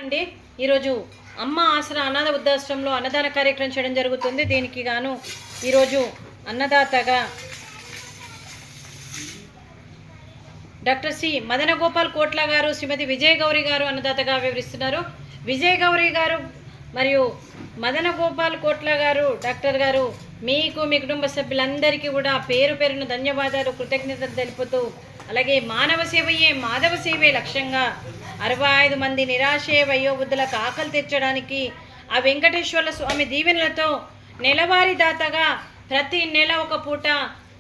అండి ఈరోజు అమ్మ ఆసరా అనాథ వృద్ధాశ్రమంలో అన్నదాన కార్యక్రమం చేయడం జరుగుతుంది. దీనికి గాను ఈరోజు అన్నదాతగా డాక్టర్ సి మదన గోపాల్ కోట్ల గారు, శ్రీమతి విజయ గౌరి గారు అన్నదాతగా వివరిస్తున్నారు. విజయ గౌరి గారు మరియు మదన గోపాల్ కోట్ల గారు డాక్టర్ గారు మీకు మీ కుటుంబ సభ్యులందరికీ కూడా పేరు పేరున ధన్యవాదాలు, కృతజ్ఞతలు తెలుపుతూ, అలాగే మానవ సేవయే మాధవ సేవే లక్ష్యంగా 65 మంది నిరాశే వయోవృద్ధులకు ఆకలి తీర్చడానికి ఆ వెంకటేశ్వర స్వామి దీవెనలతో నెలవారీ దాతగా ప్రతి నెల ఒక పూట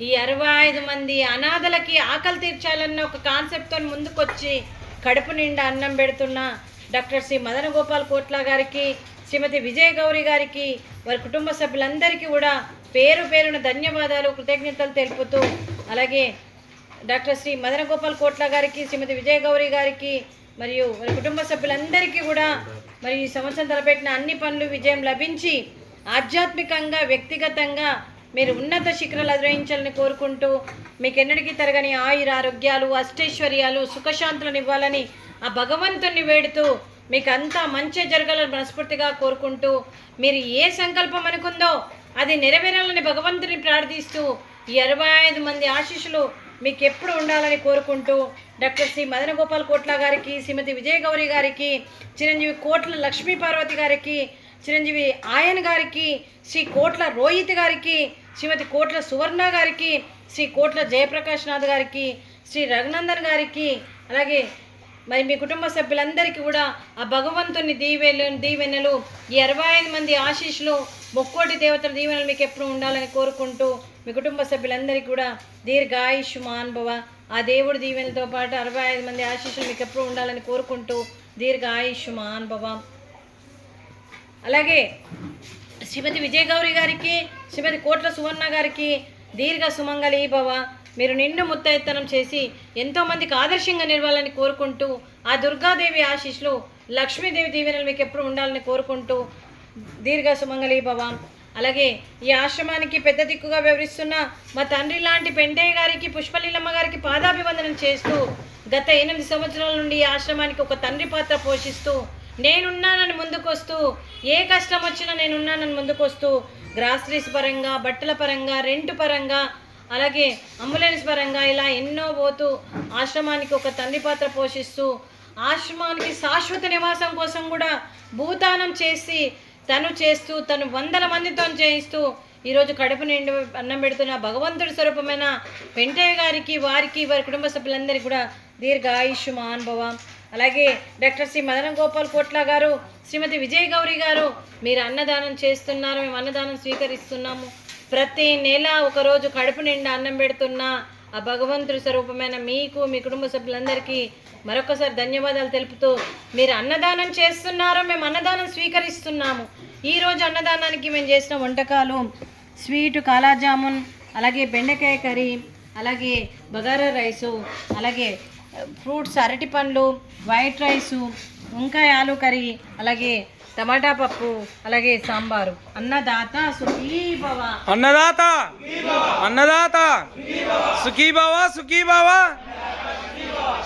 ఈ 65 మంది అనాథలకి ఆకలి తీర్చాలన్న ఒక కాన్సెప్ట్తో ముందుకొచ్చి కడుపు నిండా అన్నం పెడుతున్న డాక్టర్ సి మదన గోపాల్ కోట్ల గారికి, శ్రీమతి విజయ గౌరి గారికి, వారి కుటుంబ సభ్యులందరికీ కూడా పేరు పేరున ధన్యవాదాలు, కృతజ్ఞతలు తెలుపుతూ, అలాగే డాక్టర్ శ్రీ మదన గోపాల్ కోట్ల గారికి, శ్రీమతి విజయ గౌరి గారికి మరియు వారి కుటుంబ సభ్యులందరికీ కూడా మరి ఈ సంవత్సరం తలపెట్టిన అన్ని పనులు విజయం లభించి ఆధ్యాత్మికంగా వ్యక్తిగతంగా మీరు ఉన్నత శిఖరాలు అధిరోహించాలని కోరుకుంటూ, మీకు ఎన్నటికీ తరగని ఆయురారోగ్యాలు, అష్టైశ్వర్యాలు, సుఖశాంతులను ఇవ్వాలని ఆ భగవంతుని వేడుతూ మీకు అంతా మంచి జరగాలని మనస్ఫూర్తిగా కోరుకుంటూ, మీరు ఏ సంకల్పం అనుకుందో అది నెరవేరాలని భగవంతుని ప్రార్థిస్తూ ఈ 65 మంది ఆశీస్సులు మీకు ఎప్పుడు ఉండాలని కోరుకుంటూ, డాక్టర్ శ్రీ మదన గోపాల్ కోట్ల గారికి, శ్రీమతి విజయ గౌరి గారికి, చిరంజీవి కోట్ల లక్ష్మీ పార్వతి గారికి, చిరంజీవి ఆయన్ గారికి, శ్రీ కోట్ల రోహిత్ గారికి, శ్రీమతి కోట్ల సువర్ణ గారికి, శ్రీ కోట్ల జయప్రకాష్ నాథ్ గారికి, శ్రీ రఘునందన్ గారికి, అలాగే మరి మీ కుటుంబ సభ్యులందరికీ కూడా ఆ భగవంతుని దీవెనలు ఈ 65 మంది ఆశీస్సులు, ముక్కోటి దేవతల దీవెనలు మీకు ఎప్పుడు ఉండాలని కోరుకుంటూ, మీ కుటుంబ సభ్యులందరికీ కూడా దీర్ఘాయుష్మాన్ భవ, ఆ దేవుడి దీవెనలతో పాటు 65 మంది ఆశీస్సులు మీకు ఎప్పుడు ఉండాలని కోరుకుంటూ దీర్ఘాయుష్మాన్ భవ. అలాగే శ్రీమతి విజయ గౌరి గారికి, శ్రీమతి కోట్ల సువర్ణ గారికి దీర్ఘ సుమంగళి భవ, మీరు నిండు ముత్తైత్తనం చేసి ఎంతోమందికి ఆదర్శంగా నిలవాలని కోరుకుంటూ, ఆ దుర్గాదేవి ఆశీస్సులు, లక్ష్మీదేవి దీవెనలు మీకు ఎప్పుడు ఉండాలని కోరుకుంటూ దీర్ఘ సుమంగళి భవ. అలాగే ఈ ఆశ్రమానికి పెద్ద దిక్కుగా వ్యవహరిస్తున్న మా తండ్రి లాంటి పెంటయ్య గారికి, పుష్పలీలమ్మ గారికి పాదాభివందనం చేస్తూ, గత 8 సంవత్సరాల నుండి ఈ ఆశ్రమానికి ఒక తండ్రి పాత్ర పోషిస్తూ, నేనున్నానని ముందుకొస్తూ, ఏ కష్టం వచ్చినా నేనున్నానని ముందుకొస్తూ, గ్రాసరీస్ పరంగా, బట్టల పరంగా, రెంట్ పరంగా, అలాగే అంబులెన్స్ పరంగా ఇలా ఎన్నో పోతూ ఆశ్రమానికి ఒక తండ్రి పాత్ర పోషిస్తూ, ఆశ్రమానికి శాశ్వత నివాసం కోసం కూడా భూదానం చేసి తను 100 మందితో చేయిస్తూ ఈరోజు కడుపు నిండి అన్నం పెడుతున్న భగవంతుడి స్వరూపమైన వెంకయ్య గారికి, వారికి, వారి కుటుంబ సభ్యులందరికీ కూడా దీర్ఘాయుష్మాన్ భవ. అలాగే డాక్టర్ సి మదన గోపాల్ కోట్ల గారు, శ్రీమతి విజయ గౌరి గారు, మీరు అన్నదానం చేస్తున్నారు, మేము అన్నదానం స్వీకరిస్తున్నాము. ప్రతి నెల ఒకరోజు కడుపు నిండా అన్నం పెడుతున్న ఆ భగవంతుడి స్వరూపమైన మీకు, మీ కుటుంబ సభ్యులందరికీ మరొకసారి ధన్యవాదాలు తెలుపుతూ, మీరు అన్నదానం చేస్తున్నారు, మేము అన్నదానం స్వీకరిస్తున్నాము. ఈరోజు అన్నదానానికి మేము చేసిన వంటకాలు స్వీటు కాలాజామున్, అలాగే బెండకాయ కర్రీ, అలాగే బగారా రైసు, అలాగే ఫ్రూట్స్ అరటి పండ్లు, వైట్ రైసు, వంకాయ ఆలు కర్రీ, అలాగే టమాటా పప్పు, అలాగే సాంబారు. అన్నదాత సుఖీ భవ, అన్నదాత అన్నదాత సుఖీ భవ, సుఖీ భవ,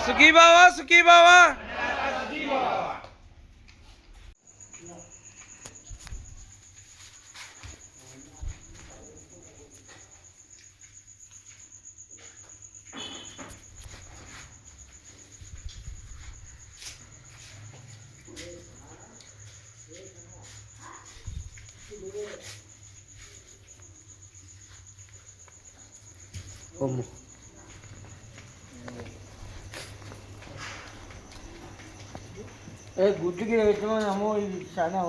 సుఖీ భవ, సుఖీ భవ. గుడ్డుకి అమ్మో ఇది చాలా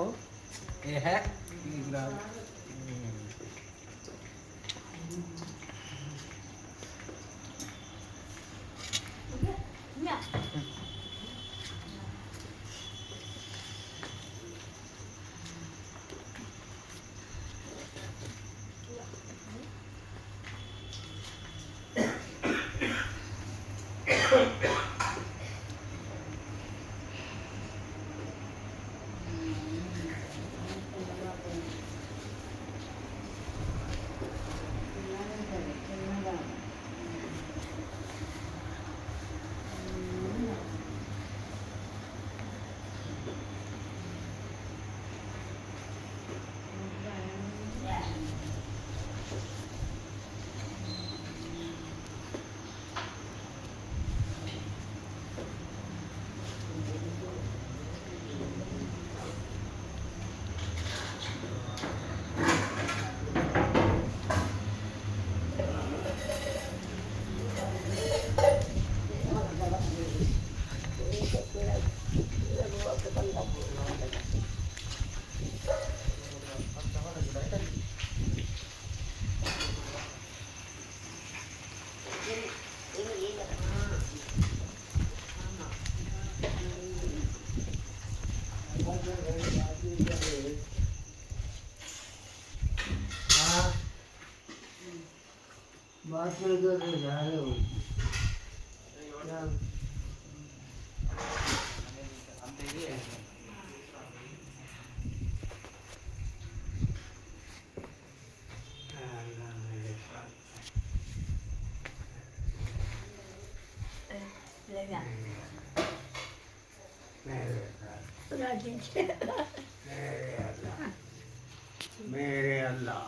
मेरे अल्लाह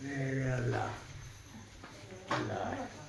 मेरे अल्लाह अल्लाह